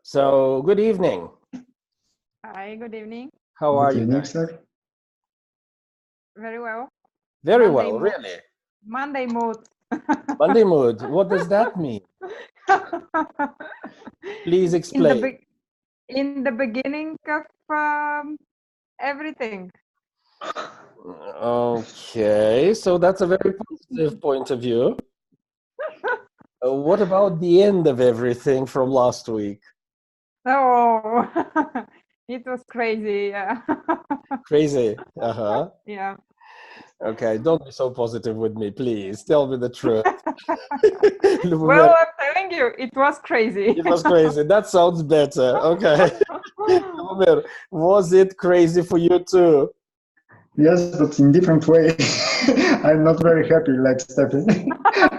So, good evening. Hi, good evening. How are Good you evening, guys? sir. Very well. Very Monday well, mood. really. Monday mood. Monday mood. What does that mean? Please in the explain. in the beginning of everything. Okay, so that's a very positive point of view. What about the end of everything from last week? Oh, it was crazy. Yeah. Crazy. Uh-huh. Yeah. Okay, don't be so positive with me, please. Tell me the truth. Well, Lubomir, I'm telling you, it was crazy. it was crazy. That sounds better. Okay. Lubomir, was it crazy for you too? Yes, but in different way. I'm not very happy like Stefan.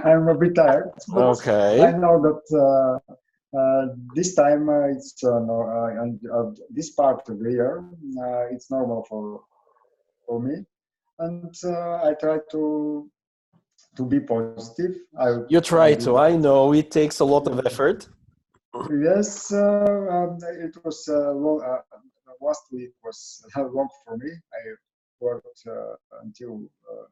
I'm a bit tired, but Okay. I know that this time it's no, and this part of the year it's normal for me, and I try to be positive. You I try did. to. I know it takes a lot of effort. Yes, it was last week was long for me. I worked until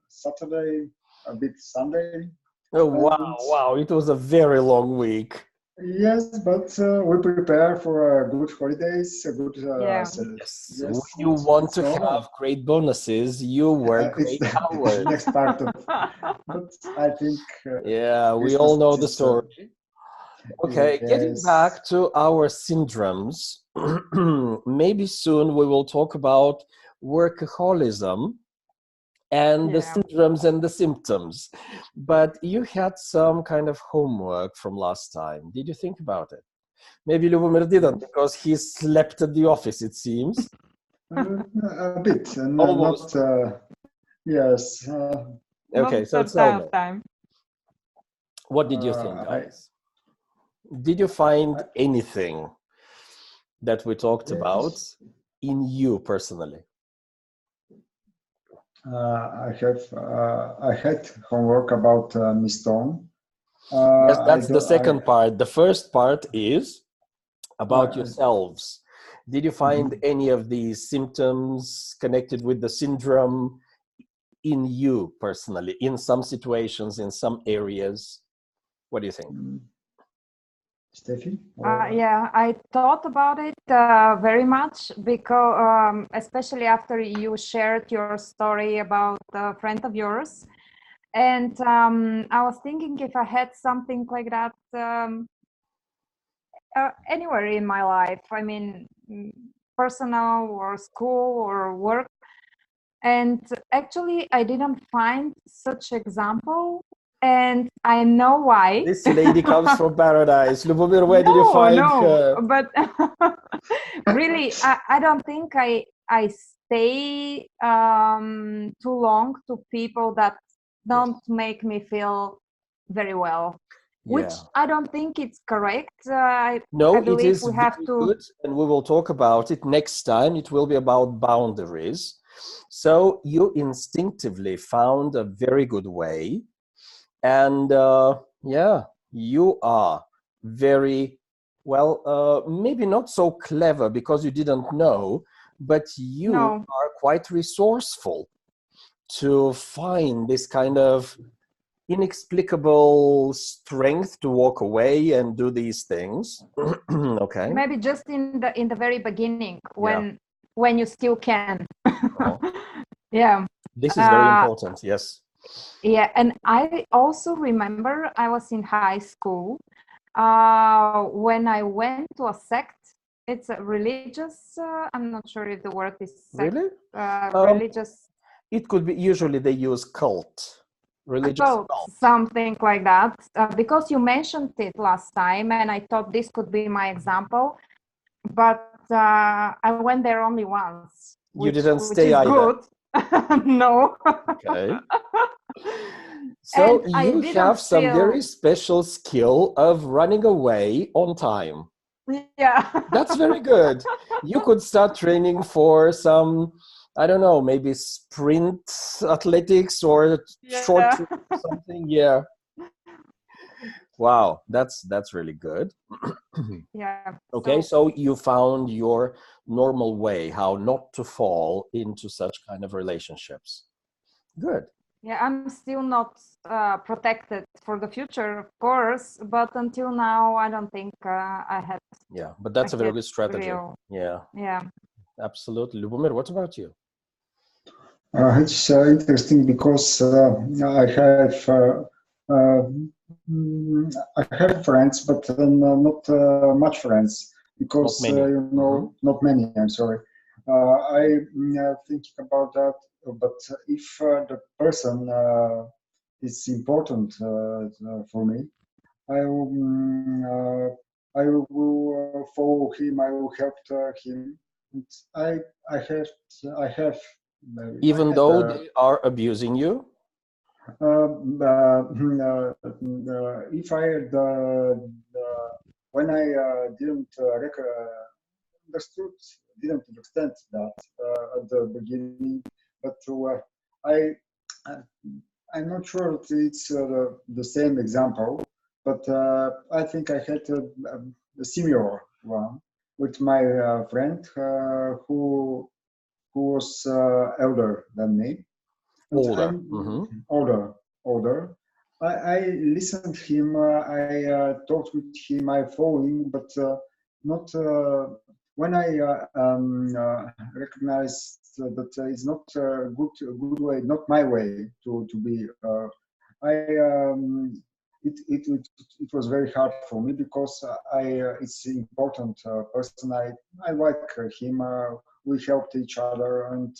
Saturday, a bit Sunday, Oh, and wow. It was a very long week. yes, but we prepare for good holidays, a good Yeah. Yes. When yes, you want it's to have normal. great bonuses, you work It's great the hours. next part of, but I think Yeah, we all Christmas know the is story. Okay, getting yes, back to our syndromes, maybe soon we will talk about workaholism and the Yeah. syndromes and the symptoms. But you had some kind of homework from last time. Did you think about it? Maybe Lubomir didn't because he slept at the office, it seems. a bit, and Almost. not yes. Okay, Not so that tell me, time. what did you think, I, guys? Did you find I anything that we talked about yes, in you personally? I had homework about Miss Stone. Yes, I that's the don't I second part. The first part is about uh, yourselves. Did you find mhm. any of these symptoms connected with the syndrome in you personally, in some situations, in some areas? What do you think? Steffi or Yeah, I thought about it very much because, especially after you shared your story about a friend of yours. And I was thinking if I had something like that anywhere in my life, I mean, personal or school or work. And actually, I didn't find such example. And I know why. This lady comes from paradise. Lubomir, where did you No, find no, her? but really, I don't think I stay too long to people that Yes. don't make me feel very well, which Yeah. I don't think it's correct. I No, it believe is we have very to. good, and we will talk about it next time. It will be about boundaries. So you instinctively found a very good way, and yeah, you are very well, maybe not so clever because you didn't know, but you No, are quite resourceful to find this kind of inexplicable strength to walk away and do these things. Okay. maybe just in the very beginning Yeah. when you still can. Uh-huh. Yeah. This is very Uh, important. Yes. Yeah, and I also remember I was in high school when I went to a sect. It's a religious, I'm not sure if the word is sect, Really? Um, religious it could be, usually they use cult, religious cult, cult. something like that. Because you mentioned it last time, and I thought this could be my example. But I went there only once, You which didn't which stay is either. good. No. Okay. So And I you didn't have some very feel, special skill of running away on time. yeah. That's very good. You could start training for some, I don't know, maybe sprint athletics or short Yeah. track or something. Yeah. Wow, that's really good. Yeah. Okay, so you found your normal way how not to fall into such kind of relationships. Good. Yeah, I'm still not protected for the future, of course, but until now, I don't think Yeah, but that's a I very had good strategy. real. Yeah, Yeah. absolutely. Lubomir, what about you? It's interesting because uh, I have friends, but not much friends Not because many. not many. I'm sorry. I thinking about that, but if the person is important for me, I will, I will follow him. I will help him. And I have, I Even had though they are abusing you? if I had when I didn't understood, didn't understand that at the beginning, but I, I I'm not sure if it's the same example, but I think I had a similar one with my friend who was elder than me, and Older. I'm older. I listened him. I talked with him. I follow him, but not when I recognized that it's not a good way, not my way to be. I it was very hard for me because I it's important person. I like him. We helped each other and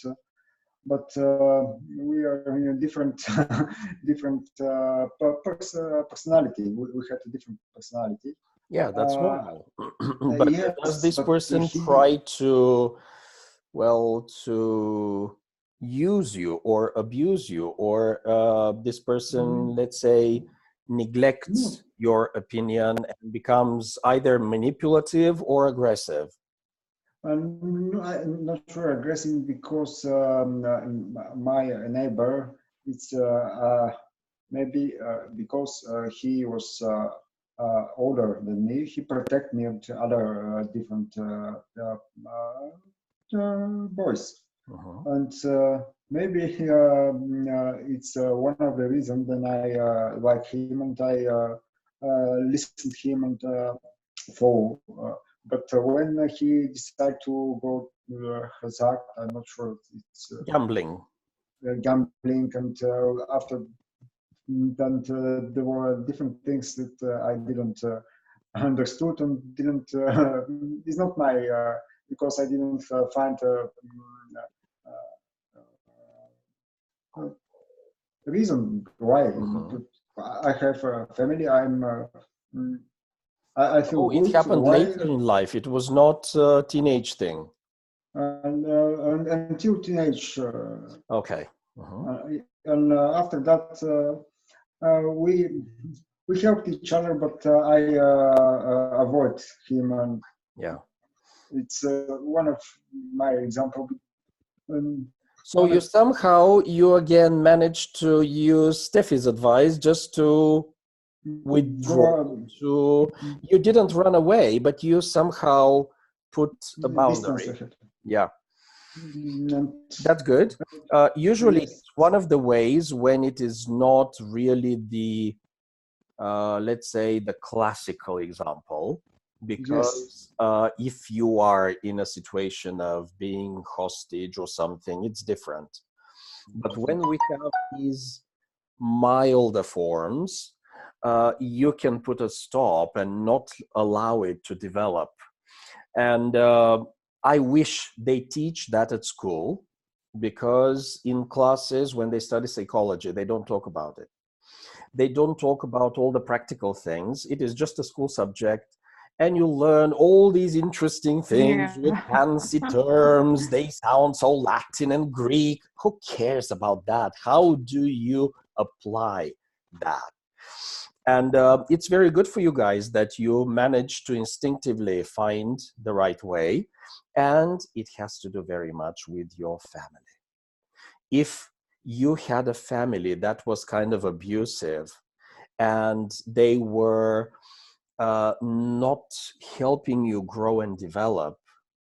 but we are in a different different personality. We had a different personality. Yeah, that's Uh, normal. But does yes, this but person he try to, well, to use you or abuse you, or this person, let's say, no, neglects your opinion and becomes either manipulative or aggressive? I'm not sure aggressing because my neighbor it's maybe because he was older than me, he protect me to other different boys. Mhm. And maybe it's one of the reasons then I like him and I listen to him and follow. But when he decided to go to Hazak, I'm not sure if it's Gambling. gambling, and after that there were different things that I didn't understood and didn't. It's not my because I didn't find uh, reason why. Mhm. I have a family. Mm, I feel Oh, it good. happened Why? later in life. It was not a teenage thing. And until teenage, Okay. Mhm. and after that, we helped each other, but I avoid him, and Yeah. it's one of my example. Um, So you somehow, you again managed to use Steffi's advice just to withdraw, go to, you didn't run away, but you somehow put a distance boundary. ahead. Yeah, And that's good. Usually yes, it's one of the ways when it is not really the, let's say, the classical example, yes, because if you are in a situation of being hostage or something, it's different. But when we have these milder forms, you can put a stop and not allow it to develop. And I wish they teach that at school, because in classes, when they study psychology, they don't talk about it. They don't talk about all the practical things. It is just a school subject. And you learn all these interesting things Yeah. with fancy terms. They sound so Latin and Greek. Who cares about that? How do you apply that? And it's very good for you guys that you manage to instinctively find the right way. And it has to do very much with your family. If you had a family that was kind of abusive, and they were not helping you grow and develop,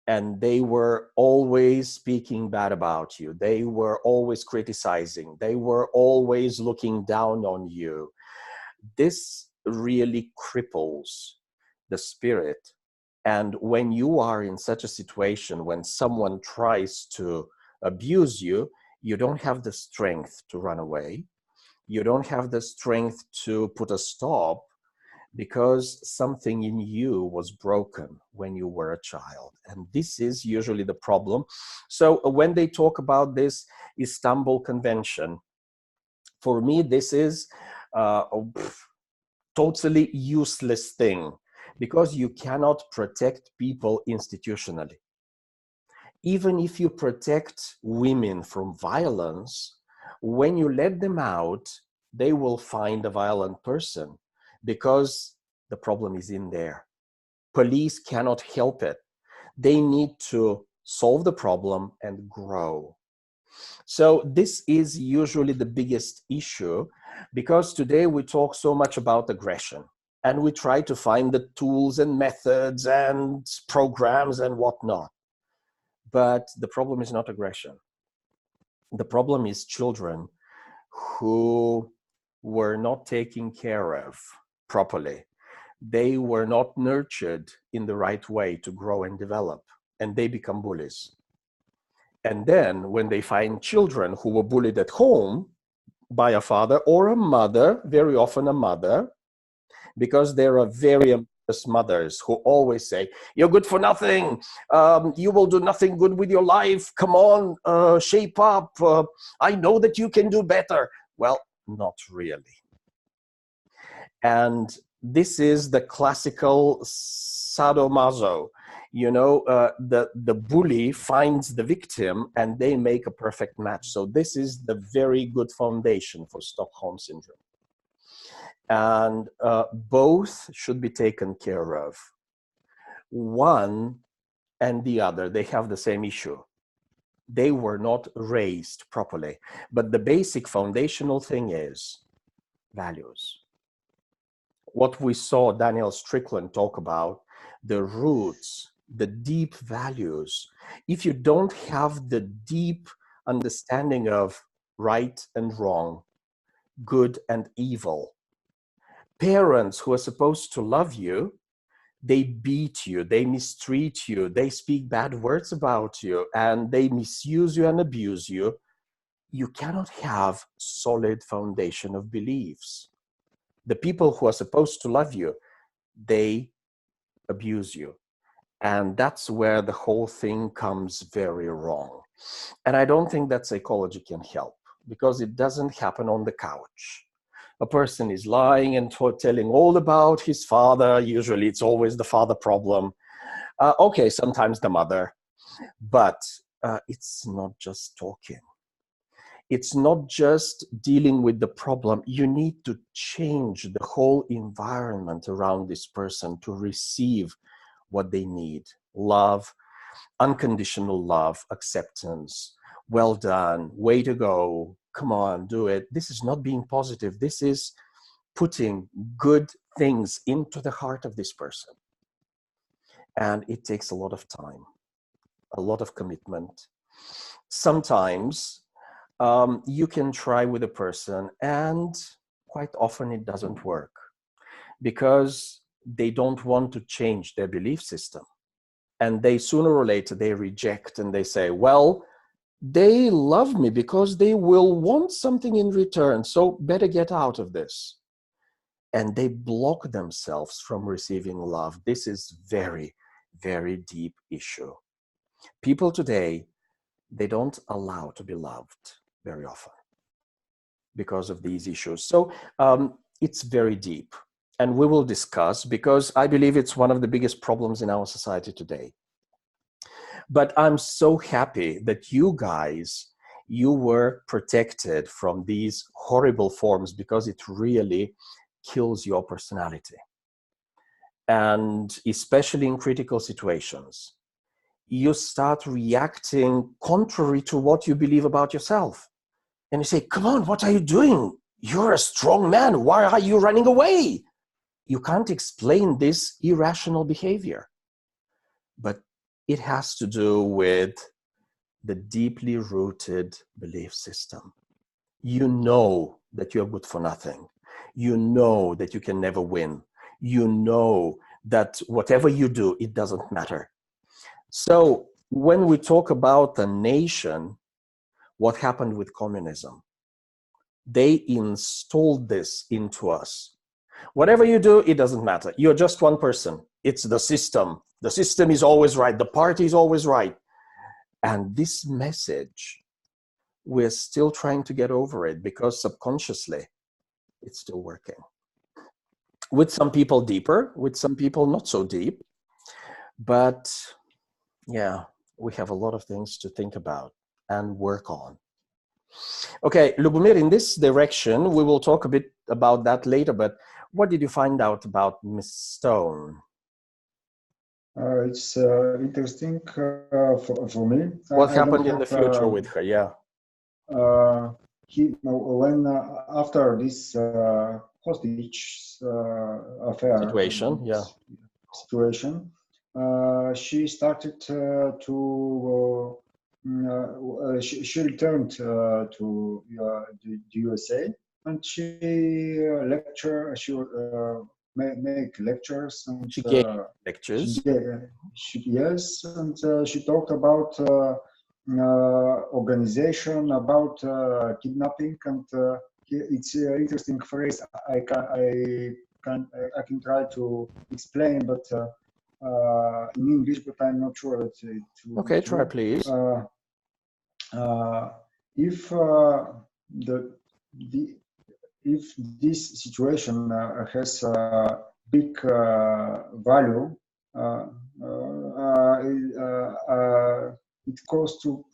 and they were always speaking bad about you, they were always criticizing, they were always looking down on you, this really cripples the spirit. And when you are in such a situation, when someone tries to abuse you, you don't have the strength to run away. You don't have the strength to put a stop, because something in you was broken when you were a child. And this is usually the problem. So when they talk about this Istanbul Convention, for me, this is a totally useless thing, because you cannot protect people institutionally. Even if you protect women from violence, when you let them out, they will find a violent person, because the problem is in there. Police cannot help it. They need to solve the problem and grow. So this is usually the biggest issue, because today we talk so much about aggression, and we try to find the tools and methods and programs and whatnot. But the problem is not aggression. The problem is children who were not taken care of properly. They were not nurtured in the right way to grow and develop, and they become bullies. And then when they find children who were bullied at home by a father or a mother, very often a mother, because there are very ambitious mothers who always say, you're good for nothing, you will do nothing good with your life, come on, shape up, I know that you can do better. Well, not really. And this is the classical sadomaso. You know, the bully finds the victim and they make a perfect match. So this is the very good foundation for Stockholm Syndrome. And both should be taken care of. One and the other, they have the same issue. They were not raised properly. But the basic foundational thing is values. What we saw Daniel Strickland talk about, the roots, the deep values. If you don't have the deep understanding of right and wrong, good and evil, parents who are supposed to love you, they beat you, they mistreat you, they speak bad words about you, and they misuse you and abuse you, you cannot have solid foundation of beliefs. The people who are supposed to love you, they abuse you. And that's where the whole thing comes very wrong. And I don't think that psychology can help, because it doesn't happen on the couch. A person is lying and telling all about his father. Usually it's always the father problem. Okay, sometimes the mother. But it's not just talking. It's not just dealing with the problem. You need to change the whole environment around this person to receive what they need. Love, unconditional love, acceptance. Well done, way to go, come on, do it. This is not being positive. This is putting good things into the heart of this person. And it takes a lot of time, a lot of commitment. Sometimes you can try with a person, and quite often it doesn't work, because they don't want to change their belief system. And they sooner or later, they reject and they say, well, they love me because they will want something in return, so better get out of this. And they block themselves from receiving love. This is very, very deep issue. People today, they don't allow to be loved very often because of these issues. So it's very deep. And we will discuss, because I believe it's one of the biggest problems in our society today. But I'm so happy that you guys, you were protected from these horrible forms, because it really kills your personality. And especially in critical situations, you start reacting contrary to what you believe about yourself. And you say, come on, what are you doing? You're a strong man. Why are you running away? you can't explain this irrational behavior. But it has to do with the deeply rooted belief system. You know that you're good for nothing. You know that you can never win. You know that whatever you do, it doesn't matter. So when we talk about a nation, what happened with communism? They installed this into us. Whatever you do, it doesn't matter. You're just one person. It's the system. The system is always right. The party is always right. And this message, we're still trying to get over it because subconsciously it's still working. With some people deeper, with some people not so deep. But yeah, we have a lot of things to think about and work on. Okay, Lubomir, in this direction, we will talk a bit about that later, but what did you find out about Miss Stone? It's interesting for me. What I don't happened in the future with her? Yeah. When after this hostage affair Situation, yeah. situation, she started she returned to the USA, and she make lectures, and She gave lectures. yes, and she talked about organization, about kidnapping, and it's an interesting phrase. I can try to explain, but in English, but I'm not sure that it will Okay, be try true. please. If if this situation has a big value, it goes to.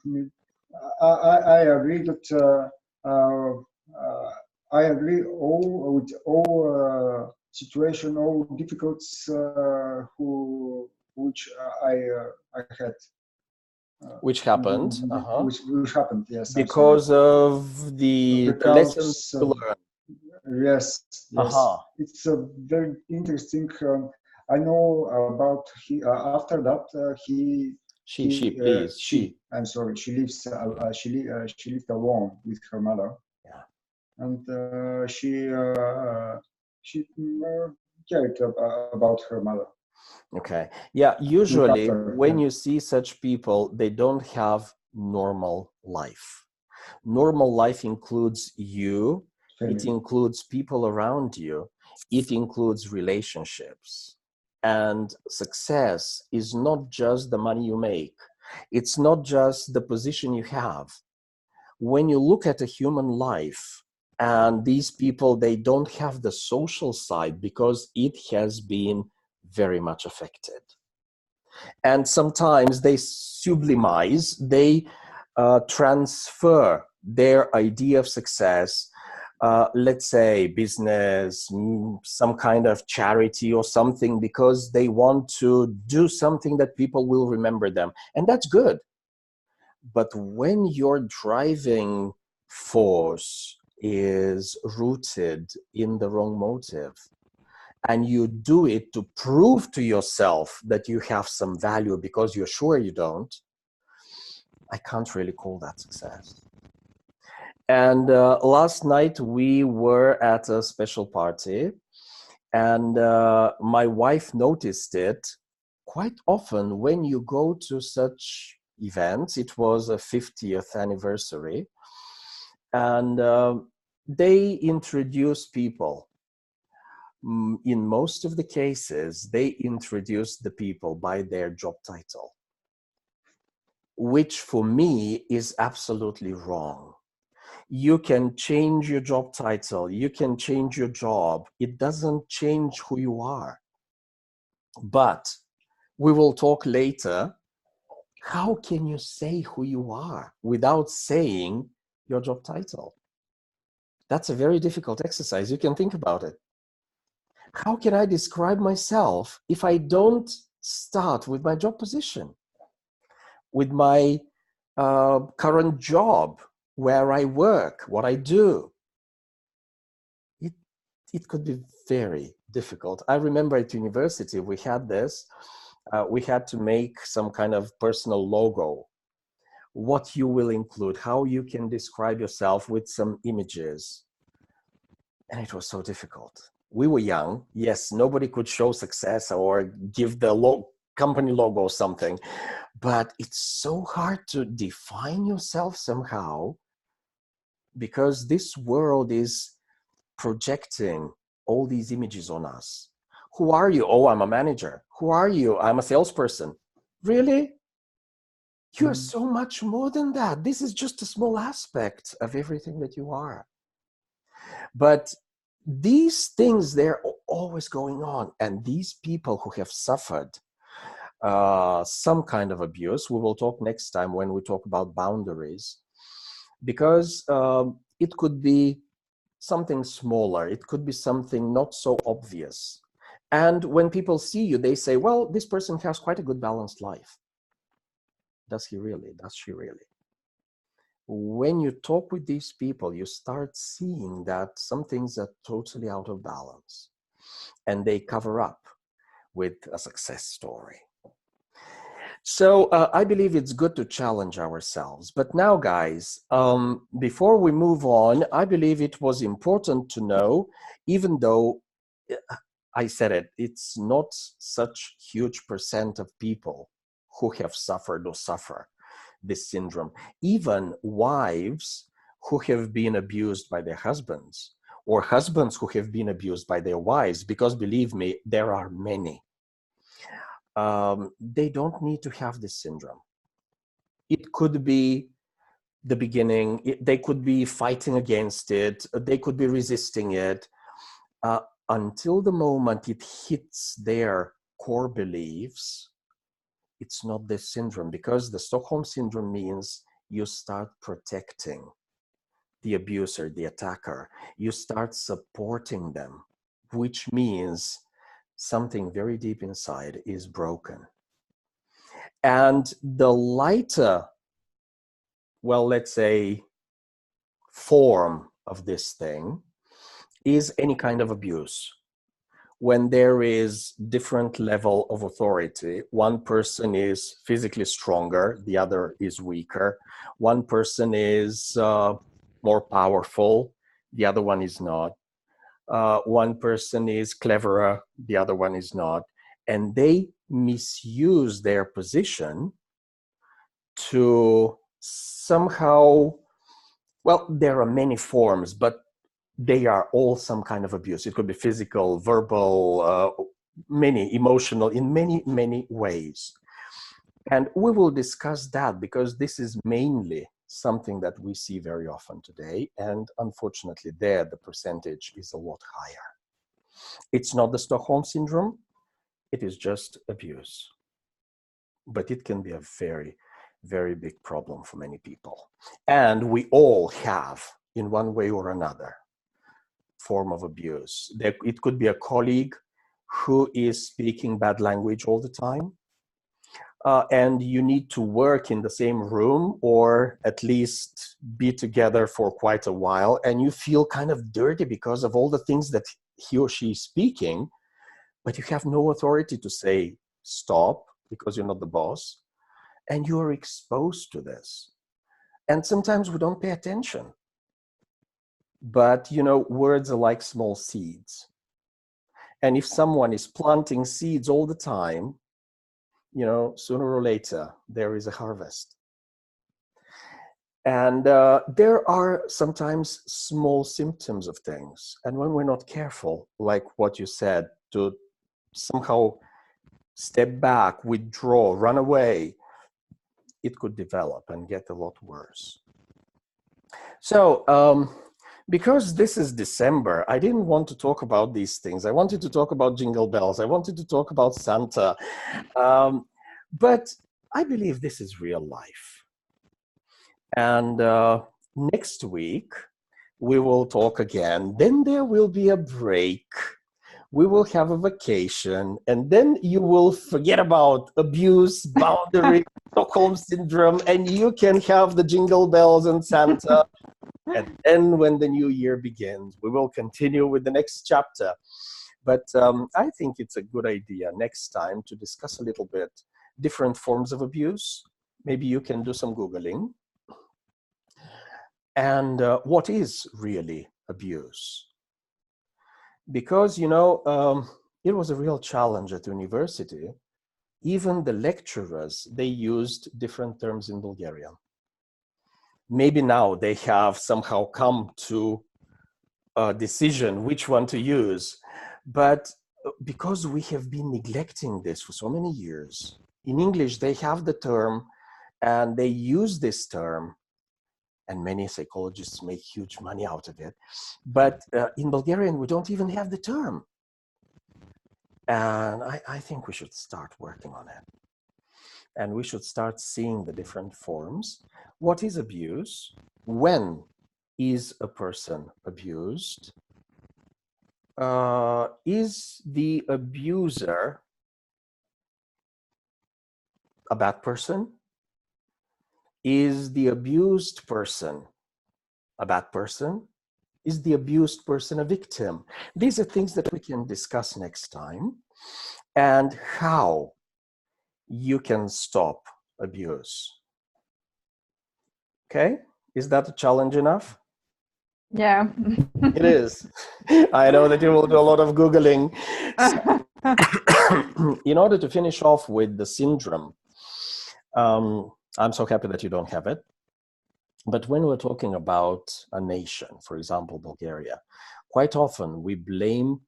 I agree that I agree with all situation, all difficulties which I had. Which happened. Which happened, yes. Because of the lessons you learned. Yes, yes. It's a very interesting. I know about he. After that, I'm sorry. She lives. She lived alone with her mother. Yeah. And she cared about her mother. Okay. Yeah. Usually, when you see such people, they don't have normal life. Normal life includes you. It includes people around you. It includes relationships. And success is not just the money you make. It's not just the position you have. When you look at a human life, and these people, they don't have the social side because it has been very much affected. And sometimes they sublimize, they transfer their idea of success, let's say business, some kind of charity or something, because they want to do something that people will remember them. And that's good. But when your driving force is rooted in the wrong motive, and you do it to prove to yourself that you have some value because you're sure you don't, I can't really call that success. And last night we were at a special party, and my wife noticed it quite often when you go to such events. It was a 50th anniversary, and they introduce people. In most of the cases, they introduce the people by their job title, which for me is absolutely wrong. You can change your job title, you can change your job. It doesn't change who you are. But we will talk later. How can you say who you are without saying your job title? That's a very difficult exercise. You can think about it. How can I describe myself if I don't start with my job position, with my current job, where I work, what I do? It could be very, difficult. I remember at university, we had this, we had to make some kind of personal logo, what you will include, how you can describe yourself with some images. And it was so difficult. We were young. Yes, nobody could show success or give the company logo or something, but it's so hard to define yourself somehow, because this world is projecting all these images on us. Who are you? Oh, I'm a manager. Who are you? I'm a salesperson. Really? You're so much more than that. This is just a small aspect of everything that you are. But these things, they're always going on. And these people who have suffered some kind of abuse, we will talk next time when we talk about boundaries, because it could be something smaller. It could be something not so obvious. And when people see you, they say, well, this person has quite a good balanced life. Does he really? Does she really? When you talk with these people, you start seeing that some things are totally out of balance, and they cover up with a success story. So I believe it's good to challenge ourselves. But now, guys, before we move on, I believe it was important to know, even though I said it, it's not such huge percent of people who have suffered or suffer this syndrome. Even wives who have been abused by their husbands, or husbands who have been abused by their wives, because believe me, there are many. They don't need to have this syndrome. It could be the beginning. They could be fighting against it. They could be resisting it until the moment it hits their core beliefs. It's not this syndrome, because the Stockholm syndrome means you start protecting the abuser, the attacker. You start supporting them, which means something very deep inside is broken. And the lighter, well, let's say, form of this thing is any kind of abuse. When there is different level of authority, one person is physically stronger, the other is weaker. One person is more powerful, the other one is not. One person is cleverer, the other one is not. And they misuse their position to somehow, well, there are many forms, but they are all some kind of abuse. It could be physical, verbal, many emotional, in many, many ways. And we will discuss that, because this is mainly something that we see very often today. And unfortunately, there, the percentage is a lot higher. It's not the Stockholm syndrome. It is just abuse. But it can be a very, very big problem for many people. And we all have, in one way or another, form of abuse. It could be a colleague who is speaking bad language all the time, and you need to work in the same room, or at least be together for quite a while, and you feel kind of dirty because of all the things that he or she is speaking, but you have no authority to say stop, because you're not the boss, and you are exposed to this. And sometimes we don't pay attention. But, you know, words are like small seeds. And if someone is planting seeds all the time, you know, sooner or later, there is a harvest. And there are sometimes small symptoms of things. And when we're not careful, like what you said, to somehow step back, withdraw, run away, it could develop and get a lot worse. So, because this is December, I didn't want to talk about these things. I wanted to talk about jingle bells. I wanted to talk about Santa. But I believe this is real life. And next week, we will talk again. Then there will be a break. We will have a vacation. And then you will forget about abuse, boundary, Stockholm syndrome, and you can have the jingle bells and Santa. And then when the new year begins, we will continue with the next chapter. But I think it's a good idea next time to discuss a little bit different forms of abuse. Maybe you can do some Googling. And what is really abuse? Because, it was a real challenge at university. Even the lecturers, they used different terms in Bulgarian. Maybe now they have somehow come to a decision which one to use. But because we have been neglecting this for so many years, in English, they have the term and they use this term, and many psychologists make huge money out of it. But in Bulgarian, we don't even have the term. And I think we should start working on it. And we should start seeing the different forms. What is abuse? When is a person abused? Is the abuser a bad person? Is the abused person a bad person? Is the abused person a victim? These are things that we can discuss next time, and how you can stop abuse. Okay, is that a challenge enough? Yeah. It is. I know that you will do a lot of Googling. In order to finish off with the syndrome, I'm so happy that you don't have it. But when we're talking about a nation, for example, Bulgaria, quite often we blame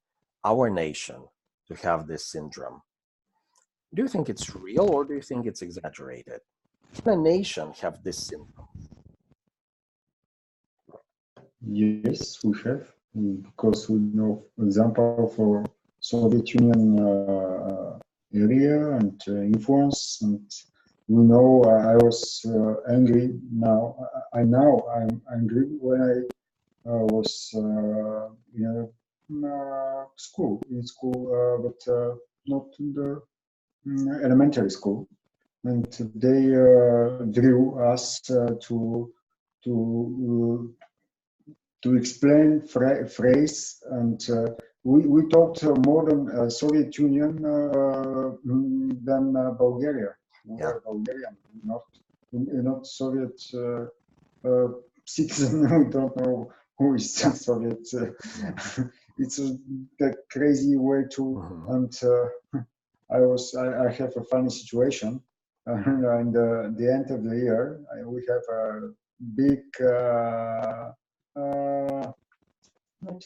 our nation to have this syndrome. Do you think it's real or do you think it's exaggerated? Can a nation have this syndrome? Yes, we have, because we know, for example, for Soviet Union area and influence, and we know I was angry now. I'm angry when I was in school, but not in the elementary school, and they drew us to to explain phrase, and we talked more than Soviet Union than Bulgaria. We Yeah. were Bulgarian, not Soviet citizen. We don't know who is Soviet. It's a crazy way to, and I have a funny situation. And the end of the year, we have a big not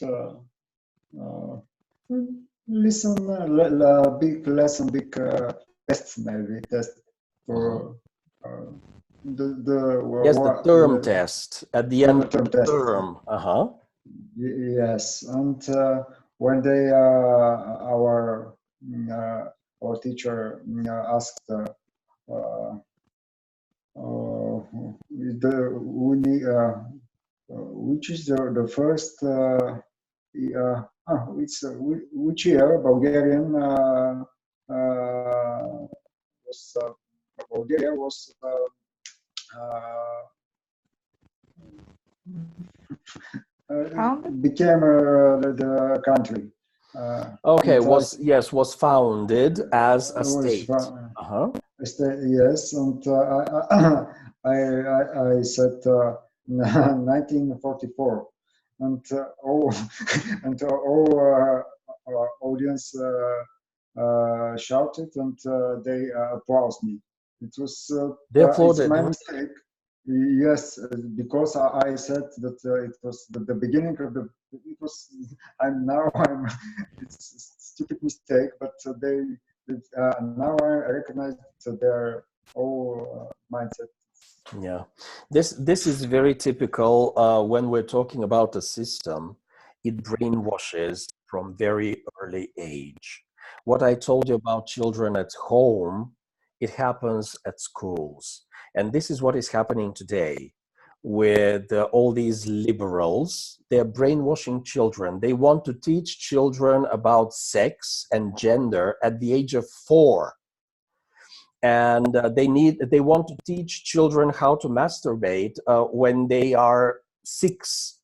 listen, big lesson, big test, maybe test for Yes, the term test at the end of the test. term. Yes, and one day our teacher asked which is the first which year Bulgarian was Bulgaria was became the country. Okay, was founded as a state. Yes, and I said 1944, and all and all audience shouted, and they applauded me. It was they applauded. It's my mistake. Yes, because I said that it was the beginning of the. It was. I'm. It's a stupid mistake, but they. Now I recognize their whole mindset. Yeah, this is very typical when we're talking about a system. It brainwashes from very early age. What I told you about children at home, it happens at schools. And this is what is happening today with all these liberals. They're brainwashing children. They want to teach children about sex and gender at the age of 4. And they want to teach children how to masturbate when they are 6.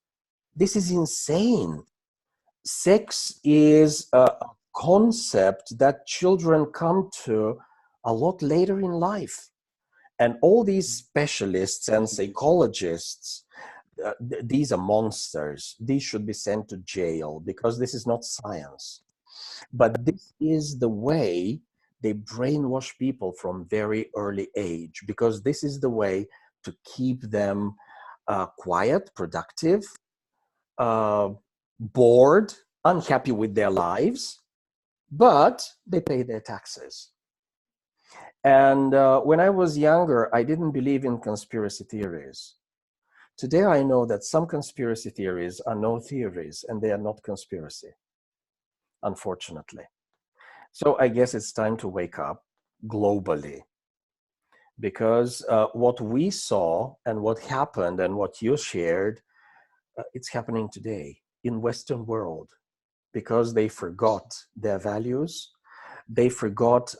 This is insane. sex is a concept that children come to a lot later in life. And all these specialists and psychologists, these are monsters. These should be sent to jail because this is not science. But this is the way they brainwash people from very early age, because this is the way to keep them quiet, productive, bored, unhappy with their lives, but they pay their taxes. And when I was younger, I didn't believe in conspiracy theories. Today, I know that some conspiracy theories are no theories and they are not conspiracy, unfortunately. So I guess it's time to wake up globally, because what we saw and what happened and what you shared, it's happening today in Western world, because they forgot their values. They forgot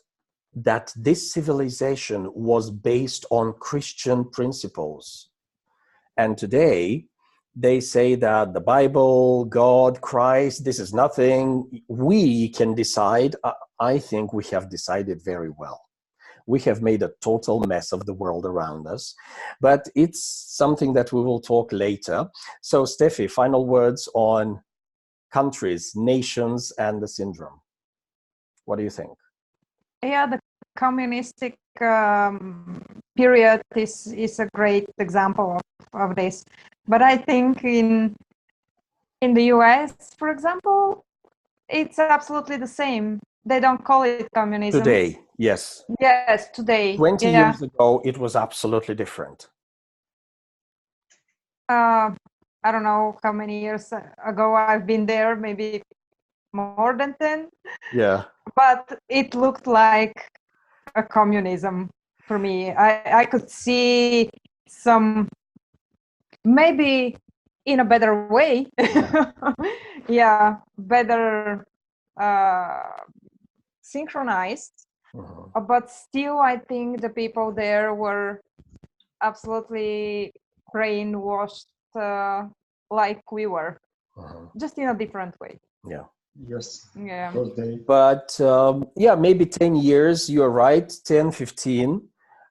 that this civilization was based on Christian principles. And today, they say that the Bible, God, Christ, this is nothing. We can decide. I think we have decided very well. We have made a total mess of the world around us, but it's something that we will talk later. So, Steffi, final words on countries, nations, and the syndrome. What do you think? Yeah, the communistic period is a great example of this. But I think in the US, for example, it's absolutely the same. They don't call it communism. Today, yes. Yes, today. 20 yeah. years ago, it was absolutely different. I don't know how many years ago I've been there, maybe more than 10. Yeah. But it looked like a communism for me. I could see some, maybe in a better way. Yeah, better synchronized. But still, I think the people there were absolutely brainwashed like we were, just in a different way. Yeah. Yes. Yeah. Because they, But yeah, maybe 10 years, you're right, 10, 15.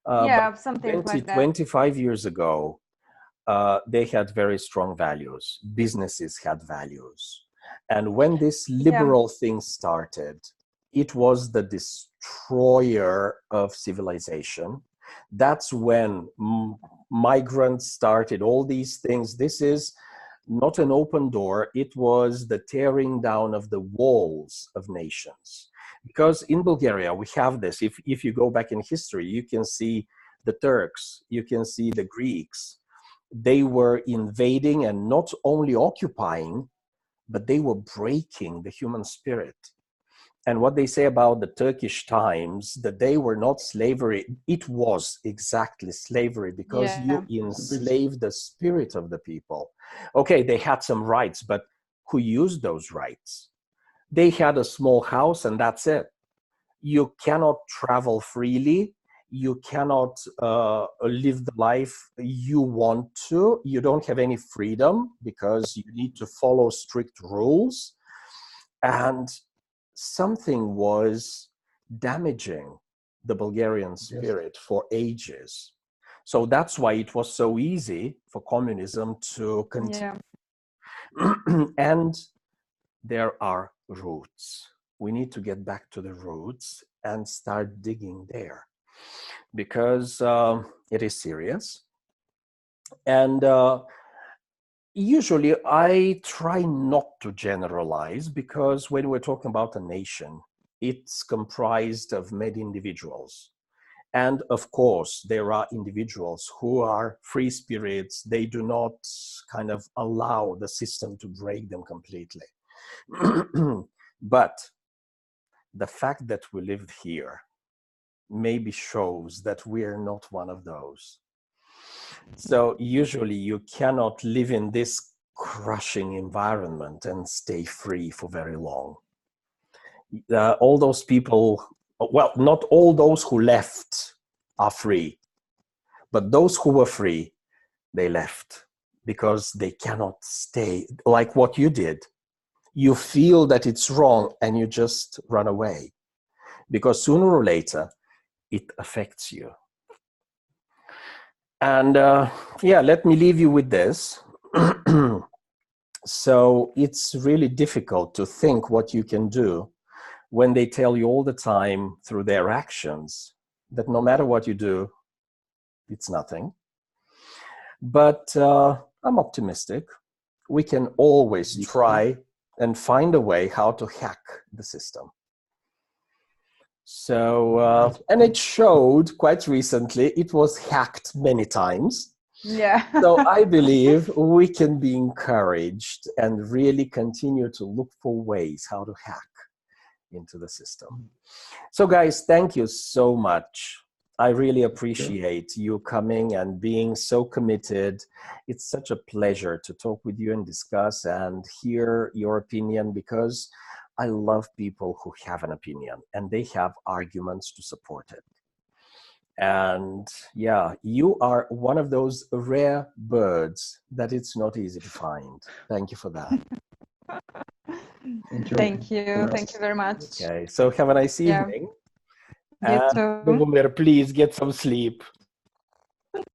Yeah, But something 20, like that. 25 years ago, they had very strong values. Businesses had values. And when this liberal thing started, it was the destroyer of civilization. That's when migrants started, all these things. This is not an open door, it was the tearing down of the walls of nations. Because in Bulgaria, we have this. If you go back in history, you can see the Turks, you can see the Greeks. They were invading and not only occupying, but they were breaking the human spirit. And what they say about the Turkish times, that they were not slavery, it was exactly slavery, because you enslaved the spirit of the people. Okay, they had some rights, but who used those rights? They had a small house and that's it. You cannot travel freely. You cannot live the life you want to. You don't have any freedom because you need to follow strict rules. And something was damaging the Bulgarian spirit for ages. So that's why it was so easy for communism to continue. And there are roots. We need to get back to the roots and start digging there, because it is serious. And usually I try not to generalize, because when we're talking about a nation, it's comprised of many individuals. And of course, there are individuals who are free spirits. They do not kind of allow the system to break them completely. But the fact that we live here maybe shows that we are not one of those. So usually you cannot live in this crushing environment and stay free for very long. All those people, well, not all those who left are free, but those who were free, they left because they cannot stay like what you did. you feel that it's wrong and you just run away, because sooner or later it affects you. And yeah, let me leave you with this. So it's really difficult to think what you can do when they tell you all the time through their actions that no matter what you do, it's nothing. But I'm optimistic. We can always try and find a way how to hack the system. So, and it showed quite recently, it was hacked many times. Yeah. So I believe we can be encouraged and really continue to look for ways how to hack into the system. So guys, thank you so much. I really appreciate you coming and being so committed. It's such a pleasure to talk with you and discuss and hear your opinion, because I love people who have an opinion and they have arguments to support it. And yeah, you are one of those rare birds that it's not easy to find. Thank you for that. Thank you. Thank you. Thank you very much. Okay, so have a nice Yeah. evening. You And too. Boomir, please get some sleep.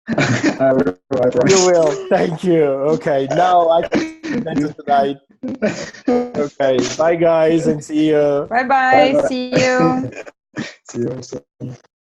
I will, I promise. You will. Thank you. Okay, now I can sleep better tonight. Okay, bye guys and see you. Bye bye. Bye-bye. See you. See you soon.